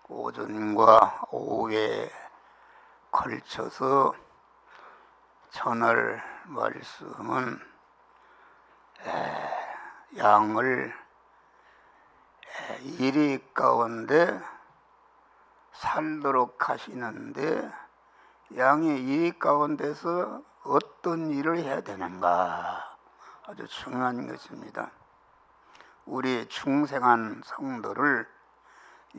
오전과 오후에 걸쳐서 전할 말씀은 양을 이리 가운데 살도록 하시는데, 양이 이리 가운데서 어떤 일을 해야 되는가, 아주 중요한 것입니다. 우리 중생한 성도를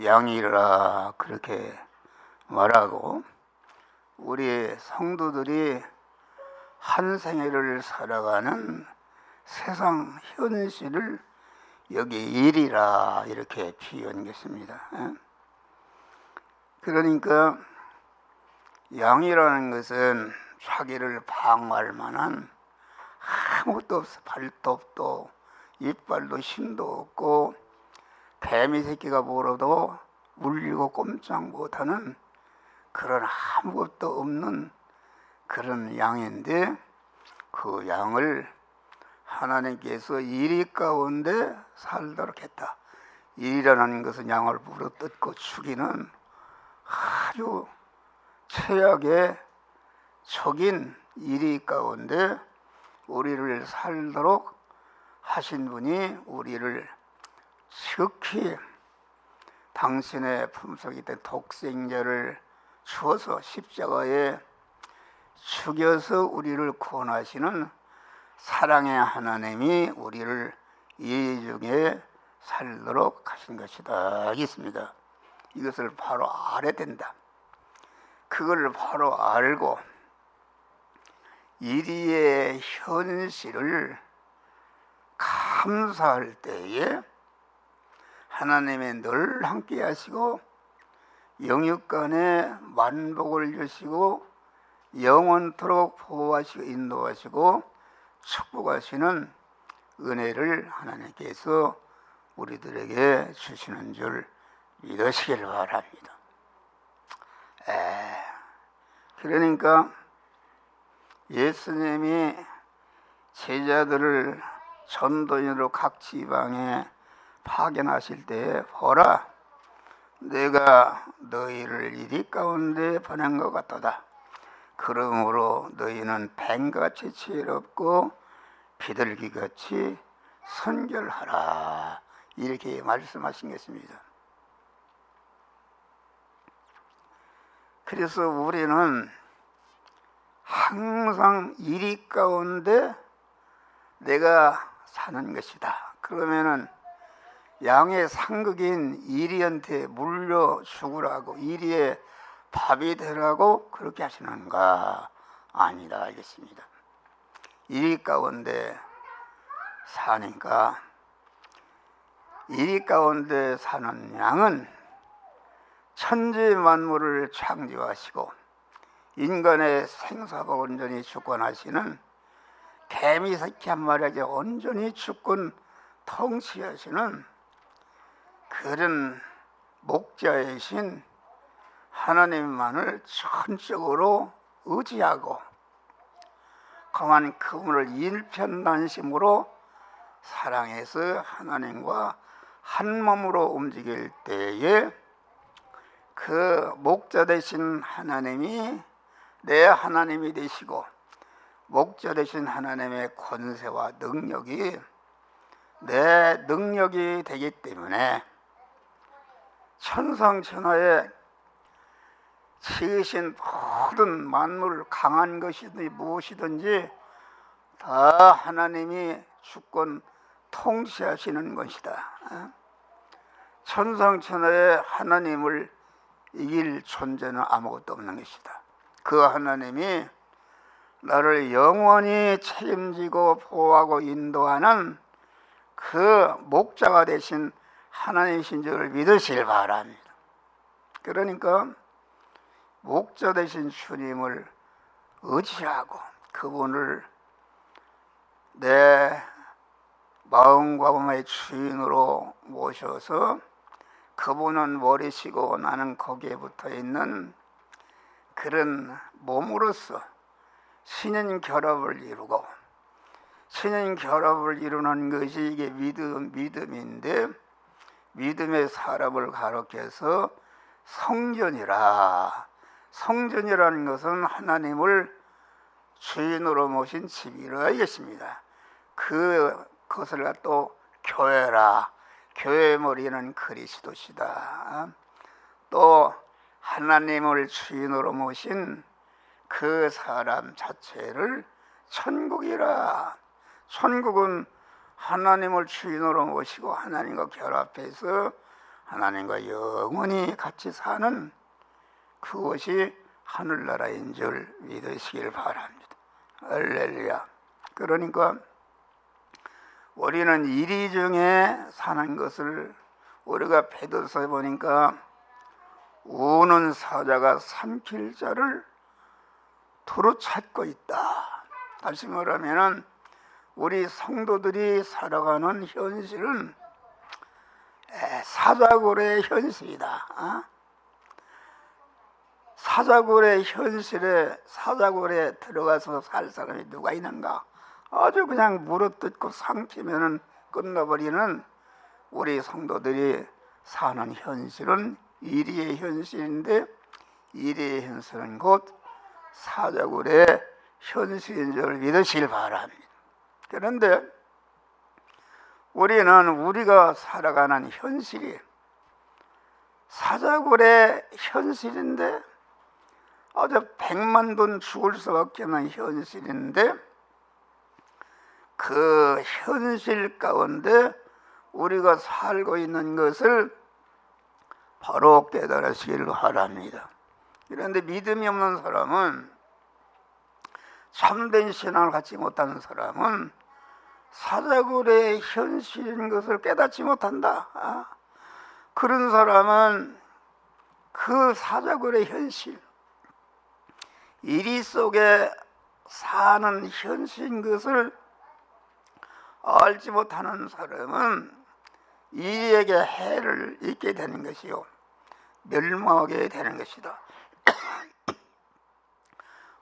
양이라 그렇게 말하고, 우리 성도들이 한 생애를 살아가는 세상 현실을 여기 일이라 이렇게 표현했습니다. 그러니까 양이라는 것은 자기를 방어할 만한 아무것도 없어. 발톱도 이빨도 힘도 없고, 개미 새끼가 물어도 물리고 꼼짝 못하는 그런 아무것도 없는 그런 양인데, 그 양을 하나님께서 이리 가운데 살도록 했다. 일이라는 것은 양을 물어뜯고 죽이는 아주 최악의 적인 이리 가운데 우리를 살도록 하신 분이 우리를 지극히 당신의 품속에 있던 독생자를 주어서 십자가에 죽여서 우리를 구원하시는 사랑의 하나님이 우리를 이 중에 살도록 하신 것이다 하겠습니다. 이것을 바로 알아야 된다. 그걸 바로 알고 이리의 현실을 감사할 때에 하나님이 늘 함께 하시고 영육간에 만복을 주시고 영원토록 보호하시고 인도하시고 축복하시는 은혜를 하나님께서 우리들에게 주시는 줄 믿으시길 바랍니다. 그러니까 예수님이 제자들을 전도인으로 각 지방에 파견하실 때, 보라, 내가 너희를 이리 가운데 보낸 것 같도다. 그러므로 너희는 뱀같이 지혜롭고 비둘기같이 선결하라, 이렇게 말씀하신 것입니다. 그래서 우리는 항상 이리 가운데 내가 사는 것이다. 그러면은 양의 상극인 이리한테 물려 죽으라고, 이리의 밥이 되라고 그렇게 하시는가? 아니다 알겠습니다. 이리 가운데 사니까, 이리 가운데 사는 양은 천지 만물을 창조하시고 인간의 생사가 온전히 주권하시는 개미 새끼 한 마리에게 온전히 주권 통치하시는 그런 목자이신 하나님만을 전적으로 의지하고 강한 그분을 일편단심으로 사랑해서 하나님과 한 몸으로 움직일 때에 그 목자 되신 하나님이 내 하나님이 되시고, 목자 되신 하나님의 권세와 능력이 내 능력이 되기 때문에 천상천하에 지으신 모든 만물, 강한 것이든지 무엇이든지 다 하나님이 주권 통치하시는 것이다. 천상천하에 하나님을 이길 존재는 아무것도 없는 것이다. 그 하나님이 나를 영원히 책임지고 보호하고 인도하는 그 목자가 되신 하나님이신 줄 믿으시길 바랍니다. 그러니까 목자 되신 주님을 의지하고 그분을 내 마음과 몸의 주인으로 모셔서 그분은 머리시고 나는 거기에 붙어있는 그런 몸으로서 신인 결합을 이루고, 신인 결합을 이루는 것이 이게 믿음인데, 믿음의 사람을 가로켜서 성전이라. 성전이라는 것은 하나님을 주인으로 모신 집이라 하겠습니다. 그것을 또 교회라. 교회의 머리는 그리스도시다. 또 하나님을 주인으로 모신 그 사람 자체를 천국이라. 천국은 하나님을 주인으로 모시고 하나님과 결합해서 하나님과 영원히 같이 사는 그것이 하늘나라인 줄 믿으시길 바랍니다. 할렐루야. 그러니까 우리는 이리 중에 사는 것을 우리가 베드로서에 보니까 우는 사자가 삼킬 자를 두루 찾고 있다. 다시 말하면 우리 성도들이 살아가는 현실은 사자굴의 현실이다. 사자굴의 현실에 사자굴에 들어가서 살 사람이 누가 있는가? 아주 그냥 물어뜯고 삼키면 끝나버리는 우리 성도들이 사는 현실은 이리의 현실인데, 이리의 현실은 곧 사자굴의 현실인 줄 믿으시길 바랍니다. 그런데 우리는 우리가 살아가는 현실이 사자굴의 현실인데, 아주 100만 돈 죽을 수밖에 없는 현실인데, 그 현실 가운데 우리가 살고 있는 것을 바로 깨달으시기를 바랍니다. 그런데 믿음이 없는 사람은, 참된 신앙을 갖지 못하는 사람은 사자굴의 현실인 것을 깨닫지 못한다. 그런 사람은 그 사자굴의 현실, 이리 속에 사는 현실인 것을 알지 못하는 사람은 이리에게 해를 입게 되는 것이요, 멸망하게 되는 것이다.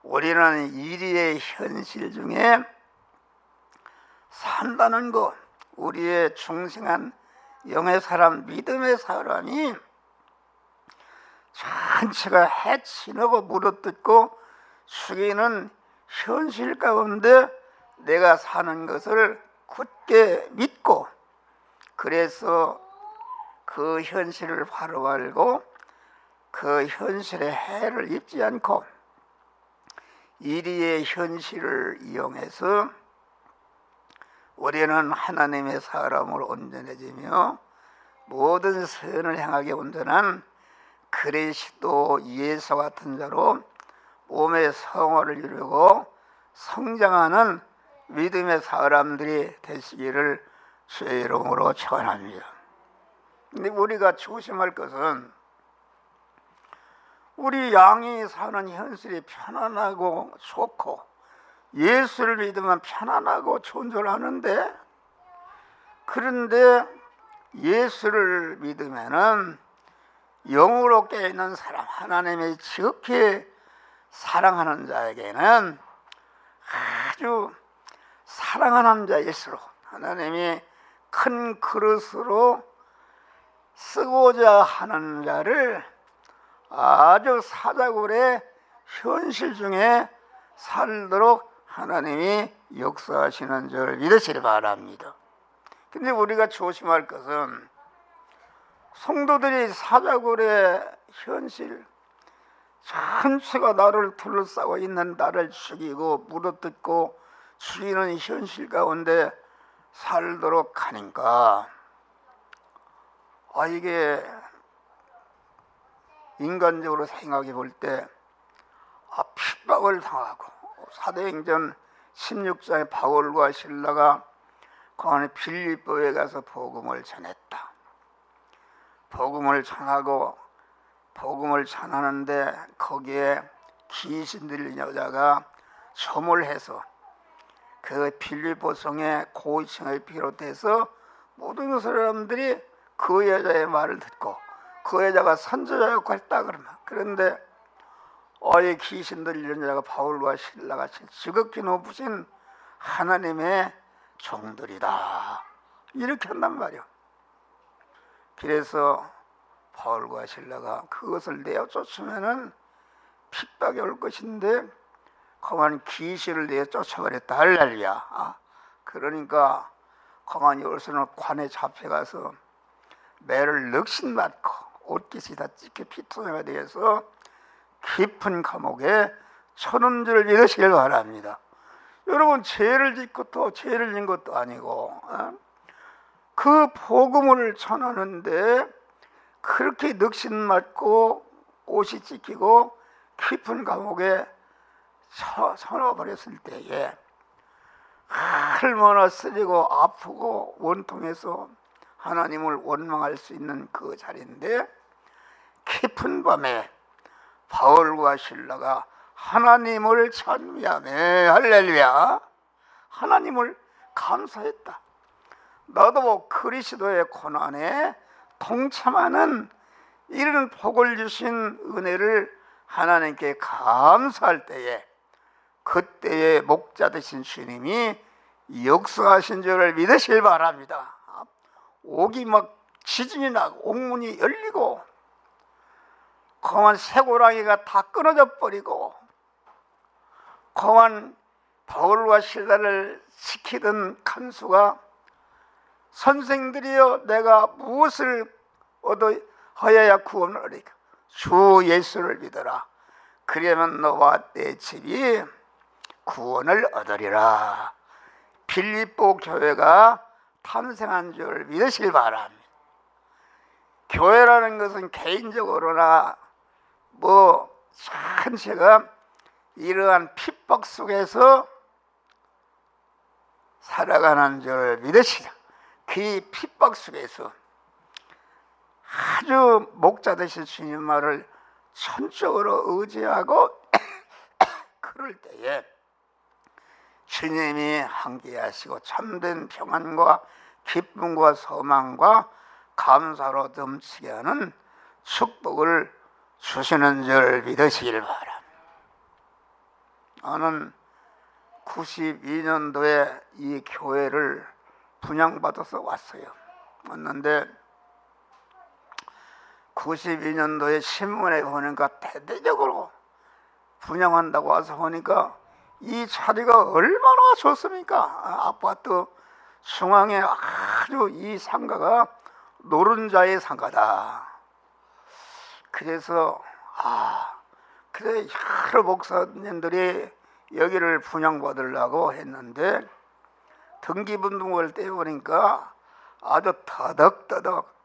우리는 이리의 현실 중에 산다는 것, 우리의 중생한 영의 사람, 믿음의 사람이 전체가 해치고 물어뜯고 죽이는 현실 가운데 내가 사는 것을 굳게 믿고, 그래서 그 현실을 바로 알고 그 현실에 해를 입지 않고 이리의 현실을 이용해서 우리는 하나님의 사람으로 온전해지며 모든 선을 향하게 온전한 그리스도 예수 같은 자로 몸의 성화를 이루고 성장하는 믿음의 사람들이 되시기를 주의 이름으로 축원합니다. 근데 우리가 조심할 것은, 우리 양이 사는 현실이 편안하고 좋고 예수를 믿으면 편안하고 존재하는데, 그런데 예수를 믿으면은 영으로 깨어있는 사람, 하나님의 지극히 사랑하는 자에게는 아주 사랑하는 자일수록 하나님이 큰 그릇으로 쓰고자 하는 자를 아주 사자굴의 현실 중에 살도록 하나님이 역사하시는 줄 믿으시기 바랍니다. 근데 우리가 조심할 것은, 성도들이 사자굴의 현실, 전체가 나를 둘러싸고 있는 나를 죽이고 물어뜯고 죽이는 현실 가운데 살도록 하니까, 이게 인간적으로 생각해 볼 때 핍박을 당하고, 사도행전 16장에 바울과 실라가 거기 빌립보에 가서 복음을 전했다. 복음을 전하고 복음을 전하는데 거기에 귀신 들린 여자가 조물해서 그 빌립보 성의 고위층을 비롯해서 모든 사람들이 그 여자의 말을 듣고 그 여자가 선지자 역할을 했다 그러면, 그런데 이 귀신 들린 여자가 바울과 실라같이 지극히 높으신 하나님의 종들이다, 이렇게 한단 말이야. 그래서 바울과 신라가 그것을 내어 쫓으면은 핍박이 올 것인데 가만히 귀신을 내어 쫓아버렸다. 할렐루야. 그러니까 가만히 올수는 관에 잡혀가서 매를 넋신 맞고 옷깃이 다 찢겨 피투성이가 되어서 깊은 감옥에 쳐놓은 줄 믿으시길 바랍니다. 여러분, 죄를 짓고 또 죄를 진 것도 아니고 그 복음을 전하는데 그렇게 넋신 맞고 옷이 찢기고 깊은 감옥에 쳐넣어버렸을 때에 얼마나 쓰리고 아프고 원통해서 하나님을 원망할 수 있는 그 자리인데, 깊은 밤에 바울과 신라가 하나님을 찬미하며 할렐루야 하나님을 감사했다. 나도 뭐 그리스도의 고난에 동참하는 이런 복을 주신 은혜를 하나님께 감사할 때에 그때의 목자 되신 주님이 역사하신 줄을 믿으실 바랍니다. 옥이 막 지진이 나고 옥문이 열리고 검한 쇠고랑이가 다 끊어져 버리고 검한 바울과 신라를 지키던 간수가 선생들이여 내가 무엇을 얻어야 구원을 얻으리까? 주 예수를 믿어라. 그러면 너와 내 집이 구원을 얻으리라. 빌립보 교회가 탄생한 줄 믿으시길 바랍니다. 교회라는 것은 개인적으로나 전체가 이러한 핍박 속에서 살아가는 줄 믿으시라. 그 핍박 속에서 아주 목자 되실 주님 말을 전적으로 의지하고 그럴 때에 주님이 함께하시고 참된 평안과 기쁨과 소망과 감사로 넘치게 하는 축복을 주시는 줄 믿으시길 바랍니다. 나는 92년도에 이 교회를 분양받아서 왔어요. 왔는데 92년도에 신문에 보니까 대대적으로 분양한다고 와서 보니까 이 자리가 얼마나 좋습니까? 아파트 중앙에 아주 이 상가가 노른자의 상가다. 그래서 그래 여러 목사님들이 여기를 분양받으려고 했는데 등기분등을 떼보니까 아주 더덕더덕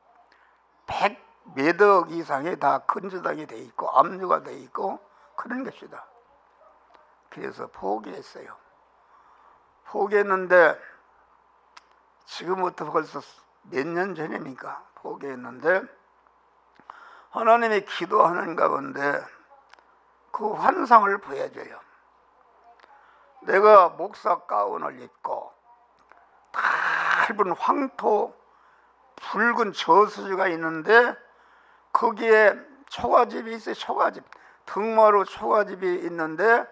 100몇 이상이 다 건조당이 돼 있고 압류가 돼 있고 그런 것이다. 그래서 포기했어요. 포기했는데 지금부터 벌써 몇 년 전입니까? 포기했는데 하나님이 기도하는 가운데 그 환상을 보여줘요. 내가 목사 가운을 입고 짧은 황토 붉은 저수지가 있는데 거기에 초가집이 있어요. 초가집 등마루 초가집이 있는데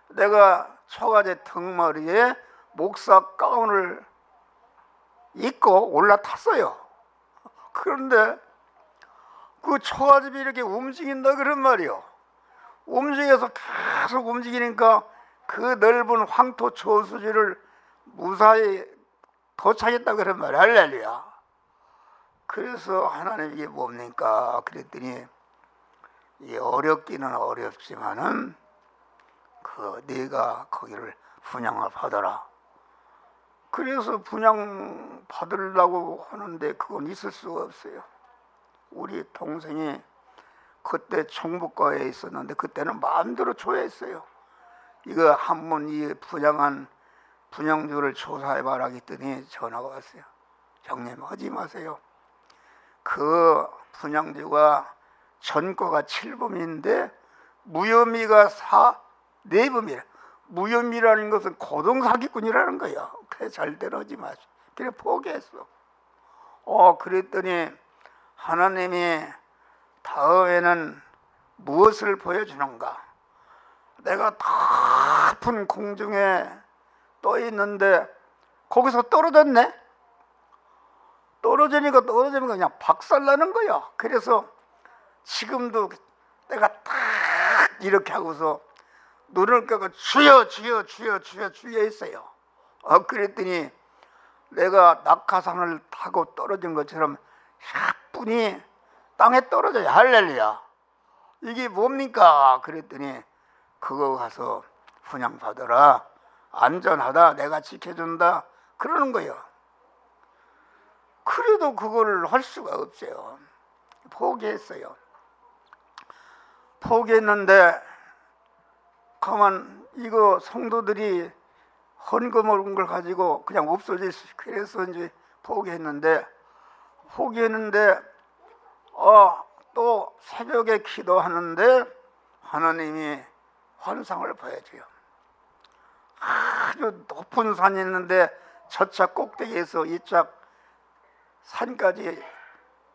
내가 초가집 등머리에 목사 가운을 입고 올라탔어요. 그런데 그 초가집이 이렇게 움직인다 그런 말이요. 움직여서 계속 움직이니까 그 넓은 황토 저수지를 무사히 도착했다 그런 말이야. 할렐루야. 그래서 하나님 이게 뭡니까? 그랬더니 이 어렵기는 어렵지만은 네가 거기를 분양을 받아라. 그래서 분양 받으려고 하는데 그건 있을 수가 없어요. 우리 동생이 그때 총무과에 있었는데 그때는 마음대로 조회했어요. 이거 한번 이 분양한 분양주를 조사해봐라 했더니 전화가 왔어요. 형님 하지 마세요. 그 분양주가 전과가 7범인데 무혐의가 4범이라. 무혐의라는 것은 고등사기꾼이라는 거야. 그래 절대로 하지 마시오. 그래 포기했어. 그랬더니 하나님이 다음에는 무엇을 보여주는가? 내가 높은 공중에 떠 있는데 거기서 떨어졌네. 떨어지니까 그냥 박살나는 거야. 그래서 지금도 내가 딱 이렇게 하고서 눈을 감고 주여 주여 주여 주여 주여 했어요. 그랬더니 내가 낙하산을 타고 떨어진 것처럼 샤뿐히 땅에 떨어져요. 할렐루야. 이게 뭡니까? 그랬더니 그거 가서 분양받아라. 안전하다. 내가 지켜준다. 그러는 거예요. 그래도 그걸 할 수가 없어요. 포기했어요. 포기했는데 가만 이거 성도들이 헌금을 걸 가지고 그냥 없어질 수, 그래서 이제 포기했는데 또 새벽에 기도하는데 하나님이 환상을 보여줘요. 아주 높은 산이 있는데 저차 꼭대기에서 이쪽 산까지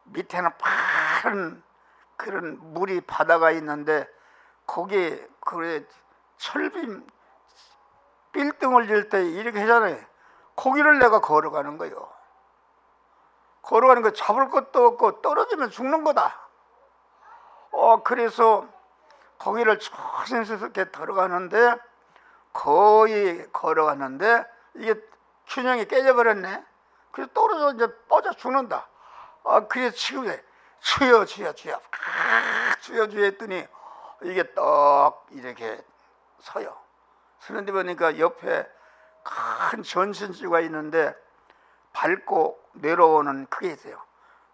밑에는 파란 그런 물이 바다가 있는데 거기 그래 철빔 빌딩을 질 때 이렇게 하잖아요. 거기를 내가 걸어가는 거예요. 걸어가는 거 잡을 것도 없고 떨어지면 죽는 거다. 그래서 거기를 조심스럽게 들어가는데 거의 걸어가는데 이게 균형이 깨져버렸네. 그래서 떨어져 이제 뻗어 죽는다. 그래서 지금 주여 주여 주여 주여 주여 했더니 이게 떡 이렇게 서요. 서는데 보니까 옆에 큰 전신주가 있는데 밟고 내려오는 그게 있어요.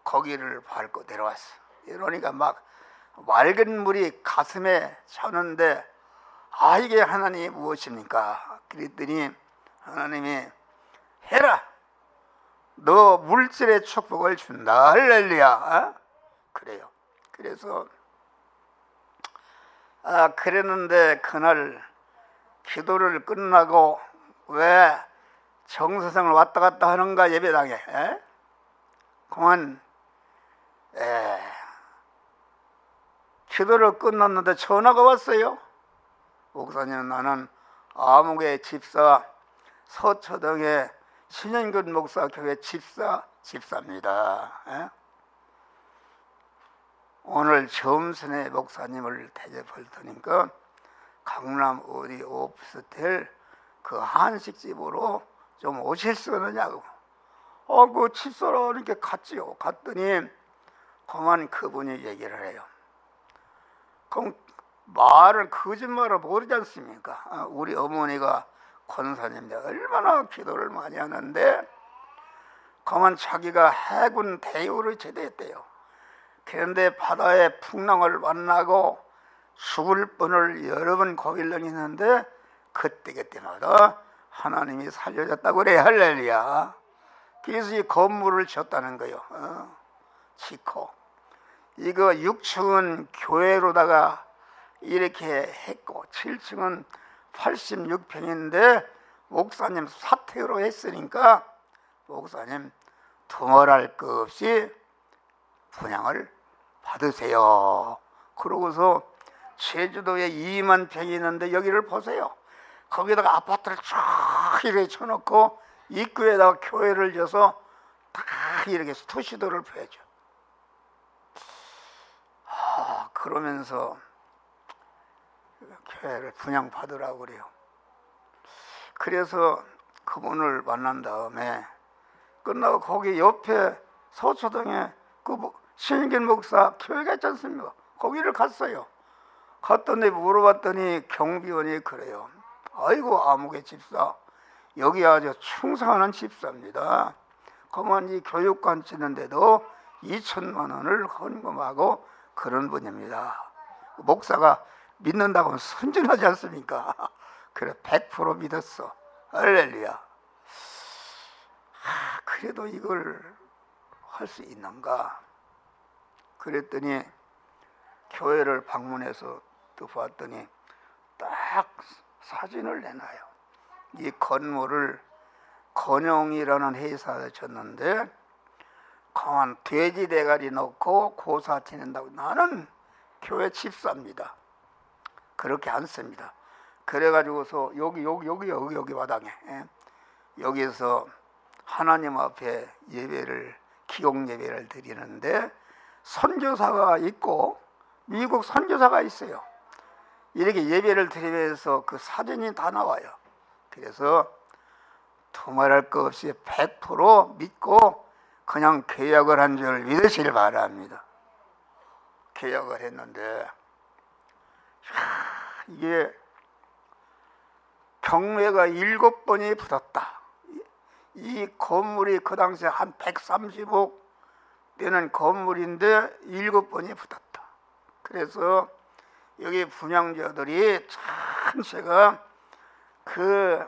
거기를 밟고 내려왔어. 이러니까 막 맑은 물이 가슴에 차는데 이게 하나님이 무엇입니까? 그랬더니 하나님이 해라. 너 물질의 축복을 준다. 할렐루야. 그래요. 그래서 그랬는데 그날 기도를 끝나고 왜 정서성을 왔다 갔다 하는가 예배당에 그만 기도를 끝났는데 전화가 왔어요. 목사님, 나는 아무개 집사 서초동의 신현근 목사 교회 집사입니다. 오늘 점선의 목사님을 대접할 테니까 강남 어디 오피스텔 그 한식집으로 좀 오실 수 있느냐고. 그 집사라 이렇게 갔지요. 갔더니 그만 그분이 얘기를 해요. 그럼 말을 거짓말을 모르지 않습니까? 우리 어머니가 권사님인데 얼마나 기도를 많이 하는데 그만 자기가 해군 대우를 제대했대요. 그런데 바다에 풍랑을 만나고 죽을 뻔을 여러 번 고비를 했는데 그때마다 하나님이 살려줬다고 그래. 할렐루야. 그래서 이 건물을 졌다는 거예요. 짓고 이거 6층은 교회로다가 이렇게 했고 7층은 86평인데 목사님 사택으로 했으니까 목사님 두말할 것 없이 분양을 받으세요. 그러고서 제주도에 2만 평이 있는데 여기를 보세요. 거기다가 아파트를 쫙 이렇게 쳐놓고 입구에다가 교회를 져서 다 이렇게 투시도를 펴죠. 그러면서 교회를 분양받으라고 그래요. 그래서 그분을 만난 다음에 끝나고 거기 옆에 서초동에 그 신길 목사 교회가 있지 않습니까? 거기를 갔어요. 갔더니 물어봤더니 경비원이 그래요. 아이고 아무개 집사, 여기 아주 충성하는 집사입니다. 그만 이 교육관 치는데도 2천만 원을 헌금하고 그런 분입니다. 목사가 믿는다고 하면 순진하지 않습니까? 그래 100% 믿었어. 할렐루야. 그래도 이걸 할 수 있는가? 그랬더니 교회를 방문해서 또 봤더니 딱 사진을 내놔요. 이 건물을 건영이라는 회사에 줬는데 강한 돼지 대가리 넣고 고사 지낸다고. 나는 교회 집사입니다. 그렇게 안 씁니다. 그래가지고서 여기 마당에 여기서 하나님 앞에 예배를 기록 예배를 드리는데 선교사가 있고 미국 선교사가 있어요. 이렇게 예배를 드리면서 그 사진이 다 나와요. 그래서 두말할 것 없이 100% 믿고 그냥 개혁을 한 줄 믿으시길 바랍니다. 개혁을 했는데 이게 경매가 7번이 붙었다. 이 건물이 그 당시에 한 130억 되는 건물인데 7번이 붙었다. 그래서 여기 분양자들이 전체가 그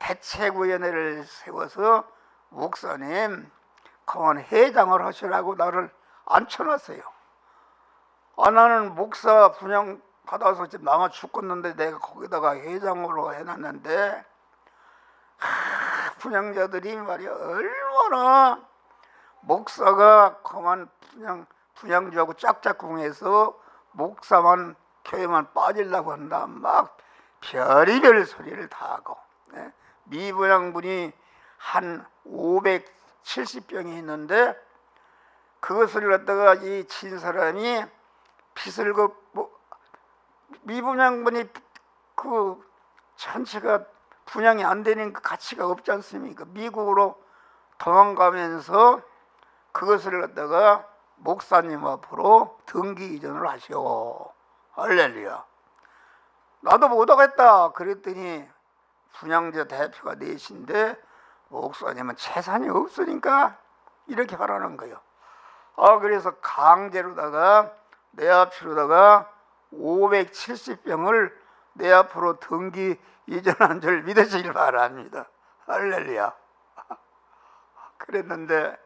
대책위원회를 세워서 목사님 그만 회장을 하시라고 나를 앉혀놨어요. 나는 목사 분양 받아서 지금 남아 죽겠는데 내가 거기다가 회장으로 해놨는데 분양자들이 말이야 얼마나 목사가 그만 분양주하고 짝짝꿍해서 목사만 교회만 빠지려고 한다 막 별의별 소리를 다 하고 미분양분이 한 570병이 있는데 그것을 갖다가 이 친 사람이 빚을 미분양분이 그 전체가 분양이 안 되는 그 가치가 없지 않습니까? 미국으로 도망가면서 그것을 갖다가 목사님 앞으로 등기 이전을 하시오. 할렐루야. 나도 못하겠다 그랬더니 분양자 대표가 넷인데 목사님은 재산이 없으니까 이렇게 하라는 거예요. 그래서 강제로다가 내 앞으로다가 570병을 내 앞으로 등기 이전한 줄 믿으시길 바랍니다. 할렐루야. 그랬는데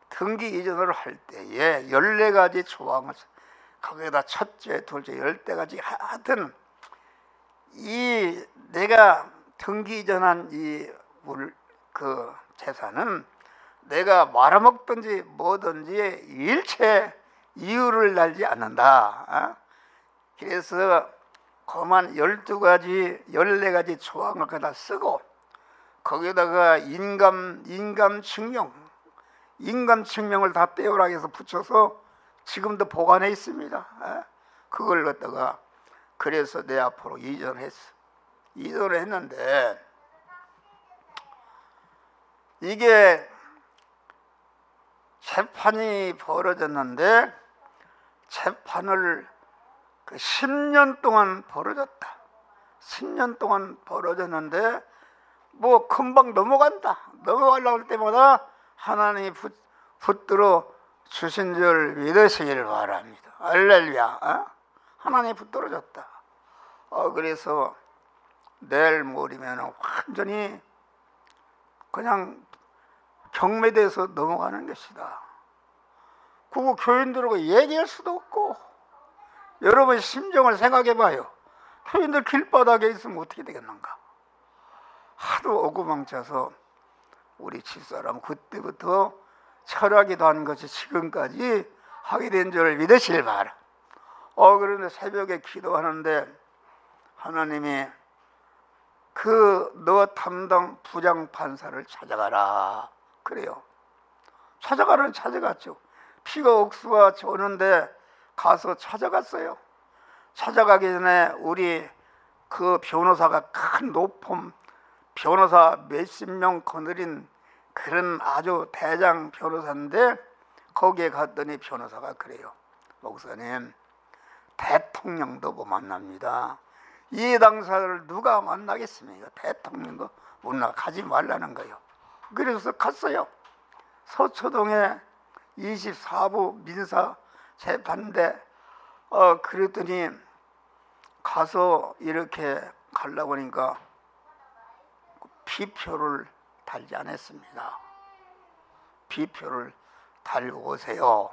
등기 이전을 할 때에 14가지 조항을 거기에다 첫째, 둘째, 10가지 하여튼 이 내가 등기 이전한 그 재산은 내가 말아먹든지 뭐든지 일체 이유를 달지 않는다. 그래서 그만 12가지, 14가지 조항을 거기다 쓰고 거기다가 인감 증명을 다 떼오라 해서 붙여서 지금도 보관해 있습니다. 그걸 갖다가 그래서 내 앞으로 이전했어. 이전을 했는데 이게 재판이 벌어졌는데 재판을 10년 동안 벌어졌다. 10년 동안 벌어졌는데 뭐 금방 넘어간다. 넘어가려고 할 때마다 하나님이 붙들어 주신 줄 믿으시길 바랍니다. 할렐루야. 하나님이 붙들어 줬다. 그래서 내일 모레면 완전히 그냥 경매돼서 넘어가는 것이다. 그거 교인들하고 얘기할 수도 없고 여러분 심정을 생각해 봐요. 교인들 길바닥에 있으면 어떻게 되겠는가. 하도 억구망쳐서 우리 집사람 그때부터 철학이도 한 것이 지금까지 하게 된 줄 믿으실 바라. 그런데 새벽에 기도하는데 하나님이 그 너 담당 부장판사를 찾아가라 그래요. 찾아갔죠. 피가 억수가 오는데 가서 찾아갔어요. 찾아가기 전에 우리 그 변호사가 큰 높은 변호사 몇십 명 거느린 그런 아주 대장 변호사인데 거기에 갔더니 변호사가 그래요. 목사님 대통령도 못 만납니다. 이 당사자를 누가 만나겠습니까? 대통령도 못 가지 말라는 거예요. 그래서 갔어요. 서초동에 24부 민사 재판대 그랬더니 가서 이렇게 가려고 하니까 비표를 달지 않았습니다. 비표를 달고 오세요.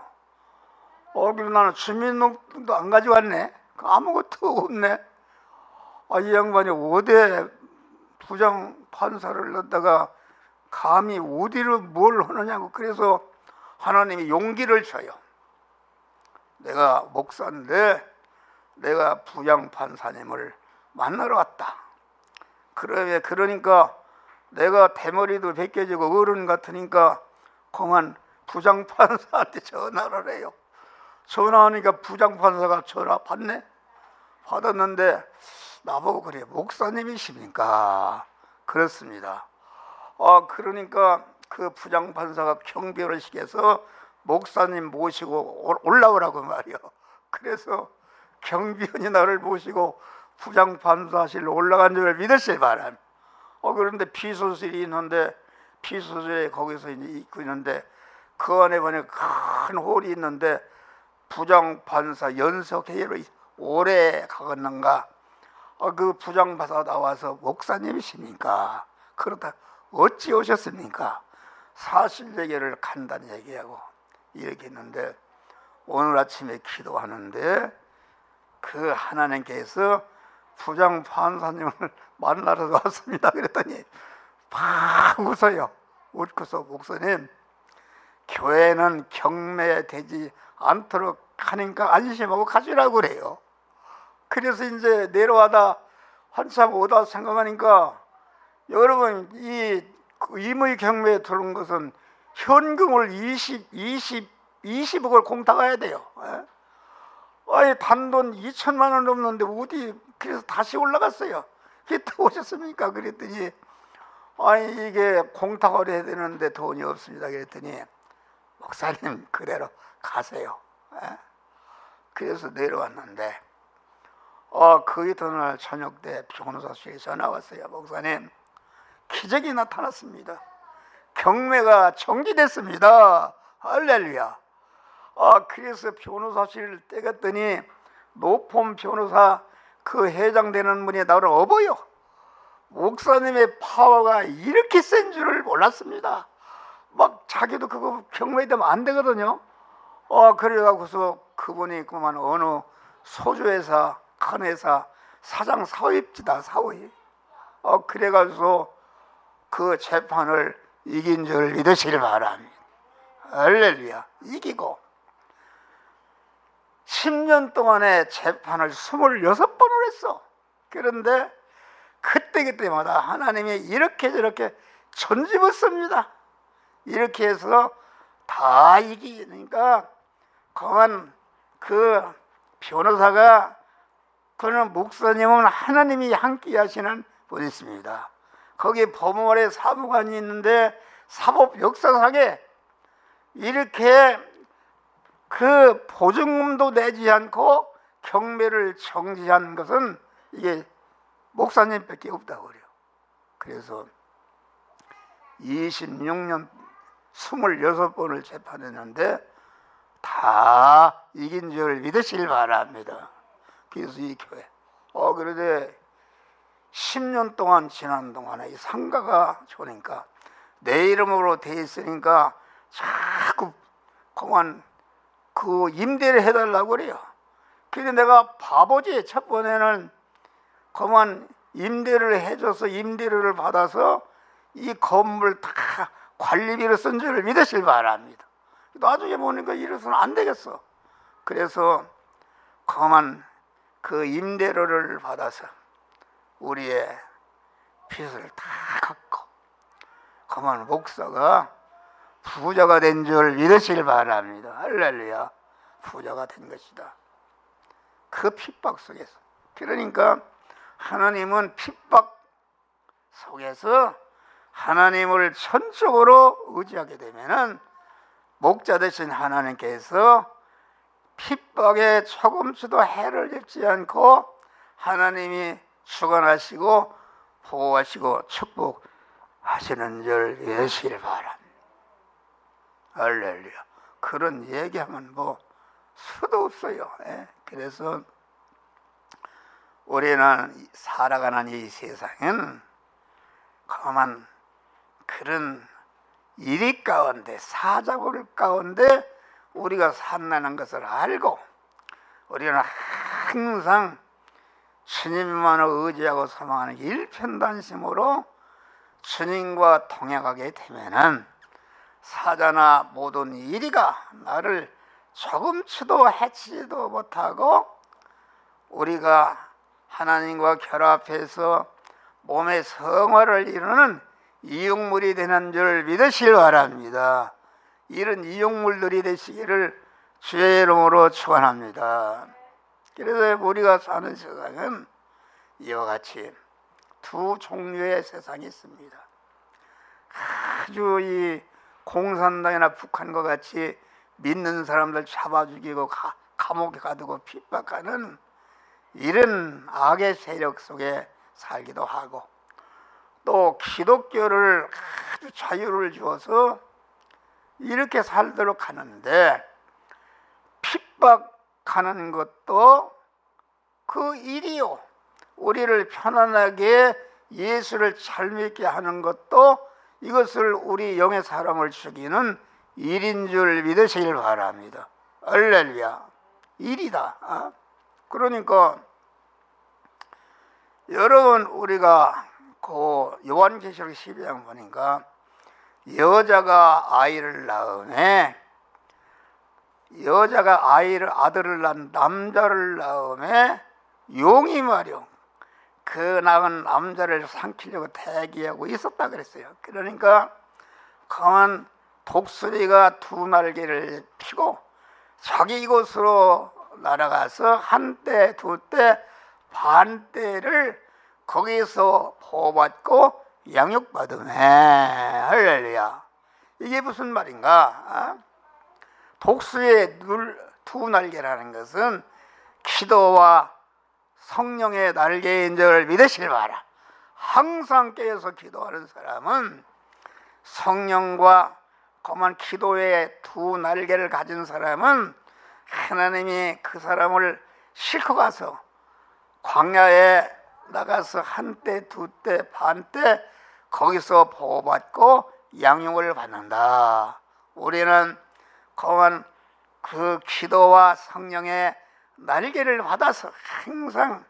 그래서 나는 주민등록도 안 가져왔네. 아무것도 없네. 이 양반이 어디 부장판사를 넣다가 감히 어디로 뭘 하느냐고. 그래서 하나님이 용기를 줘요. 내가 목사인데 내가 부장판사님을 만나러 왔다. 그러니까 내가 대머리도 벗겨지고 어른 같으니까 그만 부장판사한테 전화를 해요. 전화하니까 부장판사가 전화 받네. 받았는데 나보고 그래, 목사님이십니까? 그렇습니다. 그러니까 그 부장판사가 경비를 시켜서 목사님 모시고 올라오라고 말이요. 그래서 경비원이 나를 모시고 부장판사실로 올라간 줄 믿으실 바람. 그런데 비서실이 있는데, 비서실에 거기서 이제 있고 있는데, 그 안에 보니까 큰 홀이 있는데, 부장판사 연석회의로 오래 가겠는가. 그 부장판사 나와서 목사님이십니까? 그렇다. 어찌 오셨습니까? 사실 얘기를 간단히 얘기하고 이렇게 했는데, 오늘 아침에 기도하는데 그 하나님께서 부장판사님을 만나러 왔습니다. 그랬더니 막 웃어요. 웃고서 목사님, 교회는 경매되지 않도록 하니까 안심하고 가시라고 그래요. 그래서 이제 내려와다 한참 오다 생각하니까, 여러분, 이 임의 경매에 들어온 것은 현금을 20억을 공탁해야 돼요. 아니, 단돈 2천만 원 넘는데 어디, 그래서 다시 올라갔어요. 이게 또 오셨습니까? 그랬더니, 아니, 이게 공탁을 해야 되는데 돈이 없습니다. 그랬더니, 목사님, 그대로 가세요. 그래서 내려왔는데, 그 이튿날 저녁 때 변호사실에 전화 왔어요. 목사님, 기적이 나타났습니다. 경매가 정지됐습니다. 할렐루야. 그래서 변호사실을 떼갔더니 노폼 변호사 그 회장되는 분이 나를 업어요. 목사님의 파워가 이렇게 센 줄을 몰랐습니다. 막 자기도 그거 경매되면 안 되거든요. 그래가고서 그분이 그만 어느 소주회사, 큰 회사 사장 사위입니다. 사위. 그래가지고 그 재판을 이긴 줄 믿으시길 바랍니다. 할렐루야. 이기고 10년 동안의 재판을 26번을 했어. 그런데 그때마다 하나님이 이렇게 저렇게 전집었습니다. 이렇게 해서 다 이기니까 그만 그 변호사가, 그는 목사님은 하나님이 함께 하시는 분이 있습니다. 거기 법원에 사무관이 있는데 사법 역사상에 이렇게 그 보증금도 내지 않고 경매를 정지한 것은 이게 목사님밖에 없다고 그래요. 그래서 26년 26번을 재판했는데 다 이긴 줄 믿으시길 바랍니다. 그래서 이 교회 그런데 10년 동안 지난 동안에 이 상가가 좋으니까 내 이름으로 돼 있으니까 자꾸 그만 그 임대를 해달라고 그래요. 그런데 내가 바보지. 첫 번에는 그만 임대를 해줘서 임대료를 받아서 이 건물 다 관리비로 쓴 줄 믿으실 바랍니다. 나중에 보니까 이래서는 안 되겠어. 그래서 그만 그 임대료를 받아서 우리의 빚을 다 갚고 그만 목사가 부자가 된 줄 믿으시길 바랍니다. 할렐루야. 부자가 된 것이다. 그 핍박 속에서. 그러니까 하나님은 핍박 속에서 하나님을 전적으로 의지하게 되면은 목자 되신 하나님께서 핍박에 조금씩도 해를 입지 않고 하나님이 주관하시고 보호하시고 축복하시는 줄 믿으시길 바랍니다. 할렐루야. 그런 얘기하면 뭐 수도 없어요. 그래서 우리는 살아가는 이 세상엔 그만 그런 일이 가운데, 사자굴 가운데 우리가 산다는 것을 알고 우리는 항상 주님만을 의지하고 소망하는 일편단심으로 주님과 동행하게 되면은 사자나 모든 이리가 나를 조금치도 해치지도 못하고 우리가 하나님과 결합해서 몸의 성화를 이루는 이용물이 되는 줄 믿으시기 바랍니다. 이런 이용물들이 되시기를 주의 이름으로 축원합니다. 그래서 우리가 사는 세상은 이와 같이 두 종류의 세상이 있습니다. 아주 이 공산당이나 북한과 같이 믿는 사람들 잡아 죽이고 감옥에 가두고 핍박하는 이런 악의 세력 속에 살기도 하고, 또 기독교를 아주 자유를 주어서 이렇게 살도록 하는데, 핍박하는 것도 그 일이요, 우리를 편안하게 예수를 잘 믿게 하는 것도 이것을 우리 영의 사람을 죽이는 일인 줄 믿으시길 바랍니다. 할렐루야. 일이다. 그러니까 여러분, 우리가 그 요한계시록 12장 보니까 여자가 아이를 낳음에, 여자가 아들을 낳은 남자를 낳음에 용이 말이요, 그 낳은 남자를 삼키려고 대기하고 있었다 그랬어요. 그러니까 강한 독수리가 두 날개를 펴고 자기 이곳으로 날아가서 한때 두때 반때를 거기서 보호받고 양육받으매. 할렐루야. 이게 무슨 말인가? 독수리의 두 날개라는 것은 기도와 성령의 날개인 줄 믿으시길 바라. 항상 깨어서 기도하는 사람은 성령과 거만 기도의 두 날개를 가진 사람은 하나님이 그 사람을 싣고 가서 광야에 나가서 한때 두때 반때 거기서 보호받고 양육을 받는다. 우리는 거만 그 기도와 성령의 날개를 받아서 항상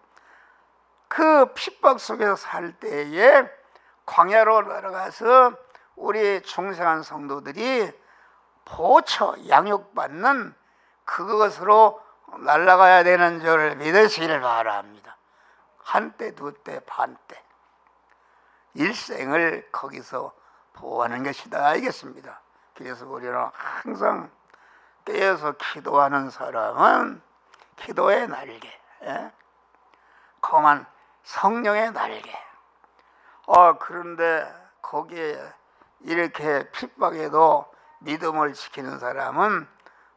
그 핍박 속에서 살 때에 광야로 날아가서 우리 중생한 성도들이 보초 양육받는 그것으로 날아가야 되는 줄 믿으시길 바랍니다. 한때 두때 반때 일생을 거기서 보호하는 것이다. 알겠습니다. 그래서 우리는 항상 깨어서 기도하는 사람은 기도의 날개, 거만 성령의 날개. 그런데 거기에 이렇게 핍박에도 믿음을 지키는 사람은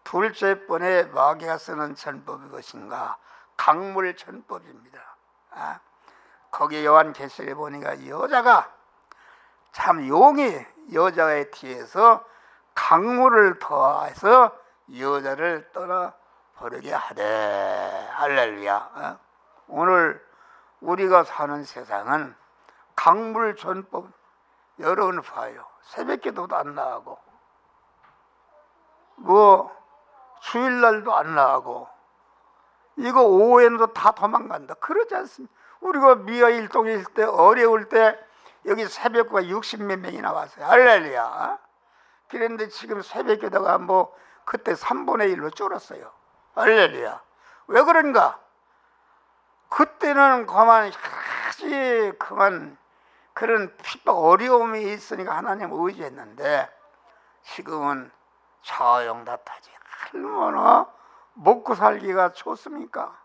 둘째 번에 마귀가 쓰는 전법이 것인가? 강물전법입니다. 거기 요한계시록에 보니까 여자가 참 용이 여자의 뒤에서 강물을 더해서 여자를 떠나버리게 하되. 할렐루야. 오늘 우리가 사는 세상은 강물전법. 여러분 봐요. 새벽기도도 안 나가고 주일날도 안 나가고 이거 오후에도 다 도망간다. 그러지 않습니다. 우리가 미아 일동에 있을 때 어려울 때 여기 새벽과 60몇 명이 나왔어요. 할렐루야. 그런데 지금 새벽기도가 그때 3분의 1로 줄었어요. 할렐루야. 왜 그런가? 그때는 그만 그런 핍박 어려움이 있으니까 하나님 의지했는데, 지금은 자영다타지. 얼마나 먹고 살기가 좋습니까?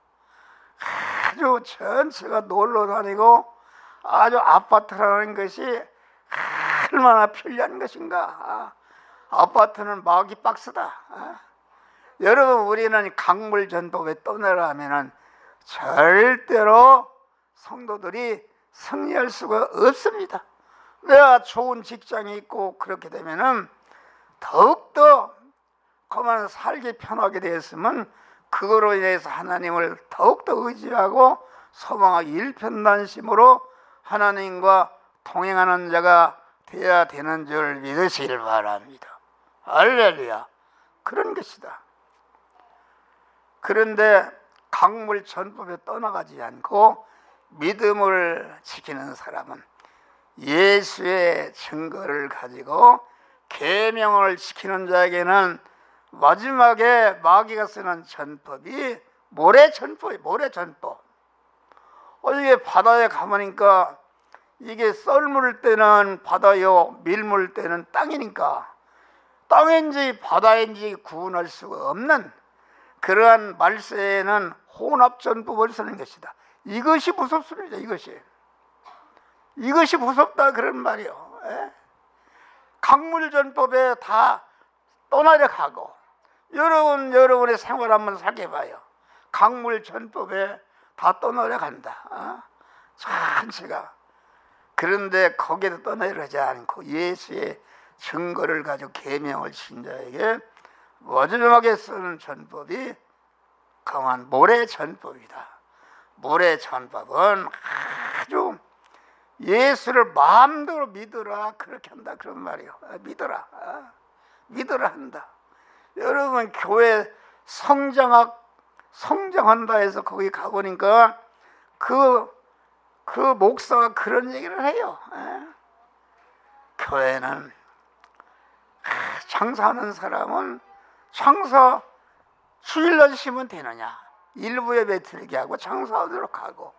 아주 전체가 놀러 다니고 아주 아파트라는 것이 얼마나 편리한 것인가. 아파트는 마귀 박스다. 여러분, 우리는 강물전법에 떠나라면은 절대로 성도들이 승리할 수가 없습니다. 내가 좋은 직장이 있고 그렇게 되면은 더욱더 그만 살기 편하게 되었으면 그거로 인해서 하나님을 더욱더 의지하고 소망하기 일편단심으로 하나님과 동행하는 자가 되어야 되는 줄 믿으시길 바랍니다. 할렐루야. 그런 것이다. 그런데 강물 전법에 떠나가지 않고 믿음을 지키는 사람은 예수의 증거를 가지고 계명을 지키는 자에게는 마지막에 마귀가 쓰는 전법이 모래전법이에요. 모래전법. 이게 바다에 가보니까 이게 썰물 때는 바다요, 밀물 때는 땅이니까 땅인지 바다인지 구분할 수가 없는 그러한 말세에는 혼합전법을 쓰는 것이다. 이것이 무섭습니다. 이것이 무섭다 그런 말이요. 강물전법에 다 떠나려 가고, 여러분의 생활 한번 살펴봐요. 강물전법에 다 떠나려 간다. 전체가. 그런데 거기에도 떠나려지 않고 예수의 증거를 가지고 계명을 신자에게 마지막에 쓰는 전법이 강한 모래전법이다. 모래전법은 아주 예수를 마음대로 믿으라 그렇게 한다 그런 말이에요. 믿으라 한다. 여러분 교회 성장한다 해서 거기 가보니까 그 목사가 그런 얘기를 해요. 교회는 장사하는 사람은 장사 주일날 쉬면 되느냐, 일부 예배 드리게 하고 장사하도록 하고,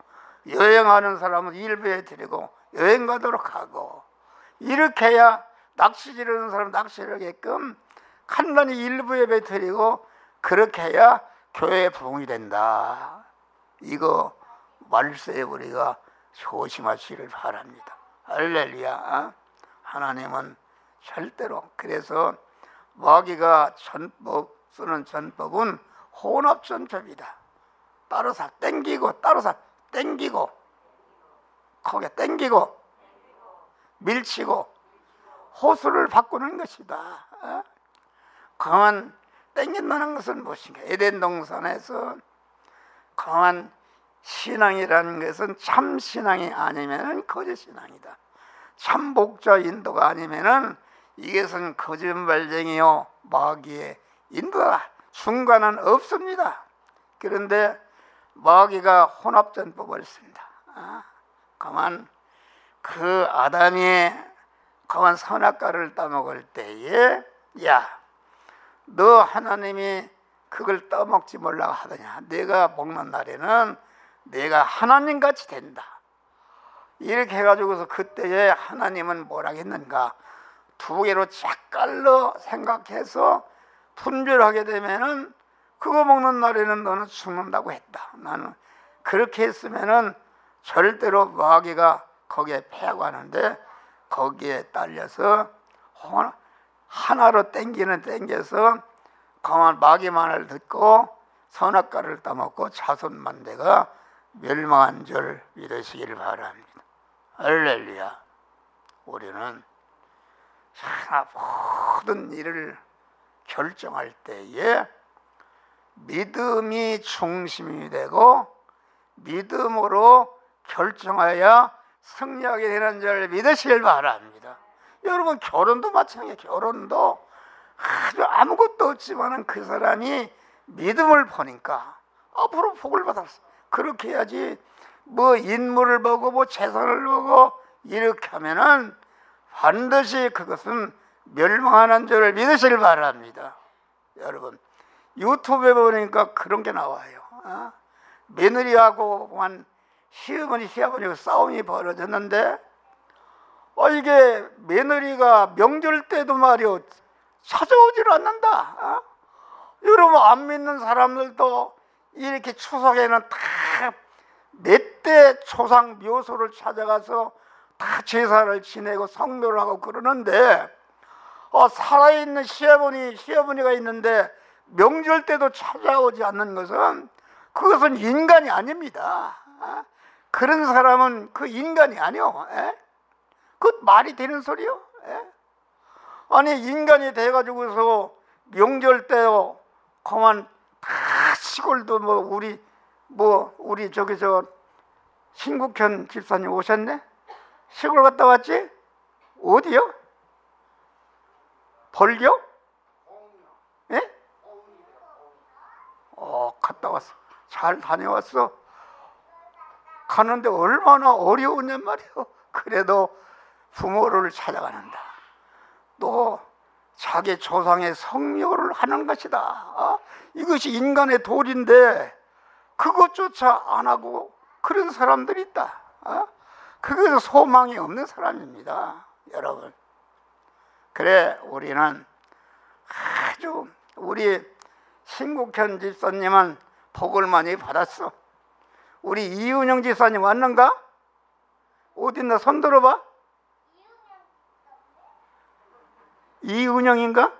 여행하는 사람은 일부 예배 드리고 여행 가도록 하고, 이렇게 해야 낚시 지르는 사람 낚시를 하게끔 간단히 일부 예배 드리고, 그렇게 해야 교회에 부흥이 된다. 이거 말세에 우리가 조심하시길 바랍니다. 할렐루야. 하나님은 절대로. 그래서 마귀가 쓰는 전법은 혼합전법이다. 따라서 땡기고 거기에 땡기고 밀치고 호수를 바꾸는 것이다. 강한 땡긴다는 것은 무엇인가? 에덴 동산에서 강한 신앙이라는 것은 참 신앙이 아니면 거짓 신앙이다. 참 목자 인도가 아니면은 이것은 거짓말쟁이요 마귀의 인도다. 순간은 없습니다. 그런데 마귀가 혼합전법을 씁니다. 가만 그 아담이 가만 선악과를 따먹을 때에, 야, 너 하나님이 그걸 따먹지 말라고 하더냐, 내가 먹는 날에는 내가 하나님같이 된다. 이렇게 해가지고서 그때에 하나님은 뭐라고 했는가? 두 개로 짝깔로 생각해서 분별하게 되면은 그거 먹는 날에는 너는 죽는다고 했다. 나는 그렇게 했으면은 절대로 마귀가 거기에 패하고 하는데, 거기에 딸려서 하나로 땡겨서 강한 마귀 말을 듣고 선악과를 따먹고 자손만대가 멸망한 줄 믿으시길 바랍니다. 할렐루야. 우리는 모든 일을 결정할 때에 믿음이 중심이 되고 믿음으로 결정하여 승리하게 되는 줄 믿으시길 바랍니다. 여러분 결혼도 마찬가지예요. 결혼도 아주 아무것도 없지만 그 사람이 믿음을 보니까 앞으로 복을 받았어. 그렇게 해야지 뭐 인물을 보고 뭐 재산을 보고 이렇게 하면은 반드시 그것은 멸망하는 줄을 믿으시길 바랍니다. 여러분 유튜브에 보니까 그런 게 나와요. 며느리하고만 시어머니가 싸움이 벌어졌는데, 이게 며느리가 명절 때도 말이요 찾아오질 않는다. 여러분 안 믿는 사람들도 이렇게 추석에는 다 몇 대 조상 묘소를 찾아가서 다 제사를 지내고 성묘를 하고 그러는데, 살아있는 시어머니가 있는데 명절 때도 찾아오지 않는 것은 그것은 인간이 아닙니다. 그런 사람은 그 인간이 아니요. 그 말이 되는 소리요? 아니 인간이 돼가지고서 명절 때요 그만 다 시골도 우리 저기 신국현 집사님 오셨네? 시골 갔다 왔지? 어디요? 벌교? 예? 갔다 왔어. 잘 다녀왔어. 가는데 얼마나 어려우냔 말이요. 그래도 부모를 찾아가는다. 또 자기 조상의 성묘를 하는 것이다. 이것이 인간의 도리인데 그것조차 안 하고 그런 사람들이 있다. 그것은 소망이 없는 사람입니다. 여러분, 그래 우리는 아주 우리 신국현 집사님은 복을 많이 받았어. 우리 이은영 집사님 왔는가? 어딨나? 손 들어봐. 이은영인가?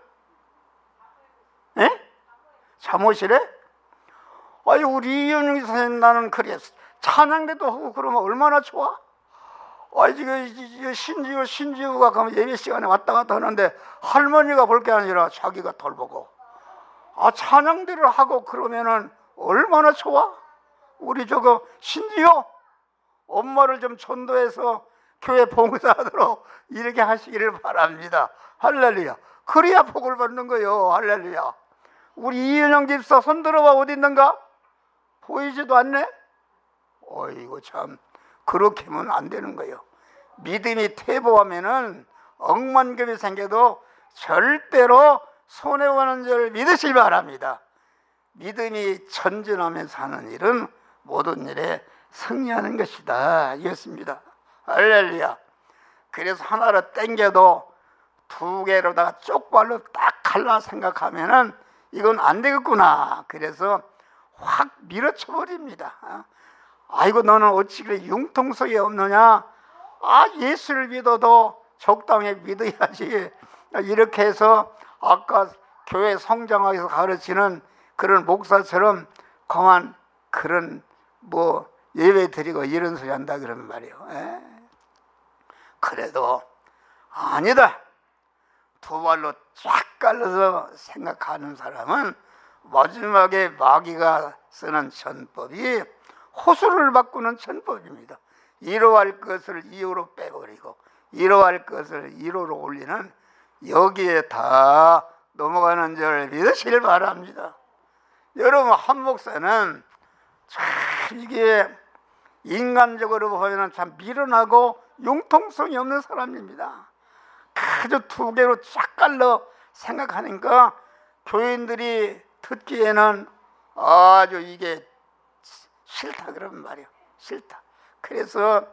에? 잠옷이래? 아니 우리 이은영 집사님 나는 그래 찬양대도 하고 그러면 얼마나 좋아? 아 지금 신지우가 그러면 예배 시간에 왔다 갔다 하는데 할머니가 볼 게 아니라 자기가 돌보고 찬양대를 하고 그러면은 얼마나 좋아? 우리 저거 신지우 엄마를 좀 전도해서 교회 봉사하도록 이렇게 하시기를 바랍니다. 할렐루야. 그래야 복을 받는 거요. 할렐루야. 우리 이은영 집사 손 들어봐. 어디 있는가? 보이지도 않네. 어이구 참 그렇게 하면 안 되는 거예요. 믿음이 퇴보하면은 억만금이 생겨도 절대로 손해보는 줄 믿으시기 바랍니다. 믿음이 전진하면서 하는 일은 모든 일에 승리하는 것이다 이었습니다. 할렐루야. 그래서 하나로 땡겨도 두 개로다가 쪽발로 딱 갈라 생각하면은 이건 안 되겠구나. 그래서 확 밀어쳐 버립니다. 아이고 너는 어찌 그래 융통성이 없느냐? 예수를 믿어도 적당히 믿어야지. 이렇게 해서 아까 교회 성장학에서 가르치는 그런 목사처럼 그만 그런 예배 드리고 이런 소리 한다 그러는 말이에요. 그래도 아니다. 두 발로 쫙 갈라서 생각하는 사람은 마지막에 마귀가 쓰는 전법이 호수를 바꾸는 전법입니다. 1호 것을 2호로 빼버리고 1호 것을 1호로 올리는 여기에 다 넘어가는 줄 믿으시길 바랍니다. 여러분 한 목사는 참 이게 인간적으로 보면 참 미련하고 융통성이 없는 사람입니다. 아주 두 개로 쫙 갈라 생각하니까 교인들이 듣기에는 아주 이게 싫다 그러는 말이에요. 싫다. 그래서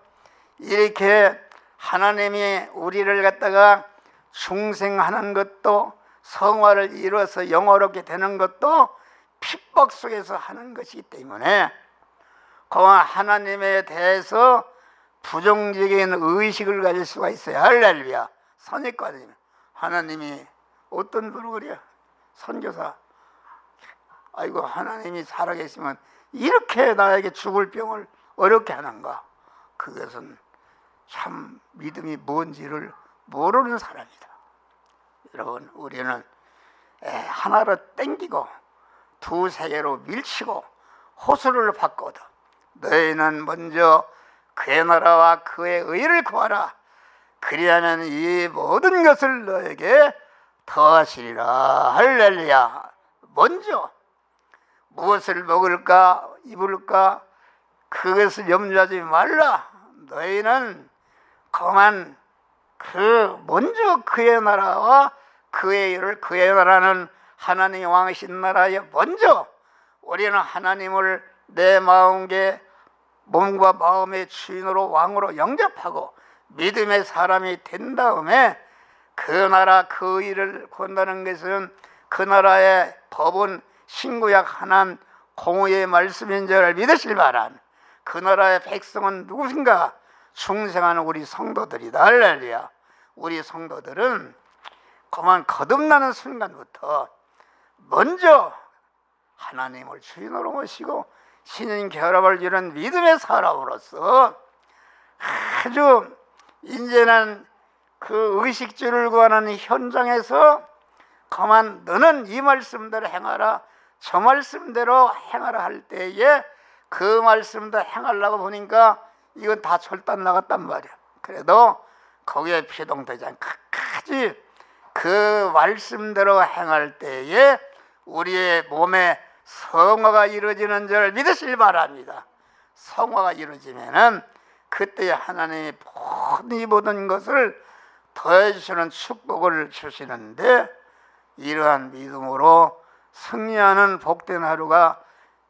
이렇게 하나님이 우리를 갖다가 중생하는 것도 성화를 이뤄서 영화롭게 되는 것도 핍박 속에서 하는 것이기 때문에 그와 하나님에 대해서 부정적인 의식을 가질 수가 있어요. 할렐루야. 선입관이면 하나님이 어떤 분을 그래요? 선교사 아이고 하나님이 살아계시면 이렇게 나에게 죽을 병을 어렵게 하는가? 그것은 참 믿음이 뭔지를 모르는 사람이다. 여러분 우리는 하나로 땡기고 두세 개로 밀치고 호수를 바꿔도 너희는 먼저 그의 나라와 그의 의를 구하라. 그리하면 이 모든 것을 너에게 더하시리라. 할렐루야. 먼저 무엇을 먹을까 입을까 그것을 염려하지 말라. 너희는 그만 먼저 그의 나라와 그의 일을 그의 나라는 하나님의 왕이신 나라에 먼저 우리는 하나님을 내 몸과 마음의 주인으로 왕으로 영접하고 믿음의 사람이 된 다음에 그 나라 그 일을 구한다는 것은 그 나라의 법은 신구약 하나님 공의의 말씀인 줄 믿으실 바란 그 나라의 백성은 누구신가? 중생하는 우리 성도들이다. 할렐루야. 우리 성도들은 그만 거듭나는 순간부터 먼저 하나님을 주인으로 모시고 신인 결합을 이룬 믿음의 사람으로서 아주 이제는 그 의식주를 구하는 현장에서 그만 너는 이 말씀대로 행하라 저 말씀대로 행하라 할 때에 그 말씀대로 행하려고 보니까 이건 다 절단 나갔단 말이야. 그래도 거기에 피동되지 않고 끝까지 그 말씀대로 행할 때에 우리의 몸에 성화가 이루어지는 줄 믿으실 바랍니다. 성화가 이루어지면은 그때 하나님이 모든 것을 더해주시는 축복을 주시는데 이러한 믿음으로 승리하는 복된 하루가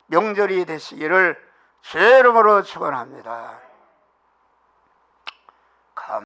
명절이 되시기를 주의 이름으로 축원합니다.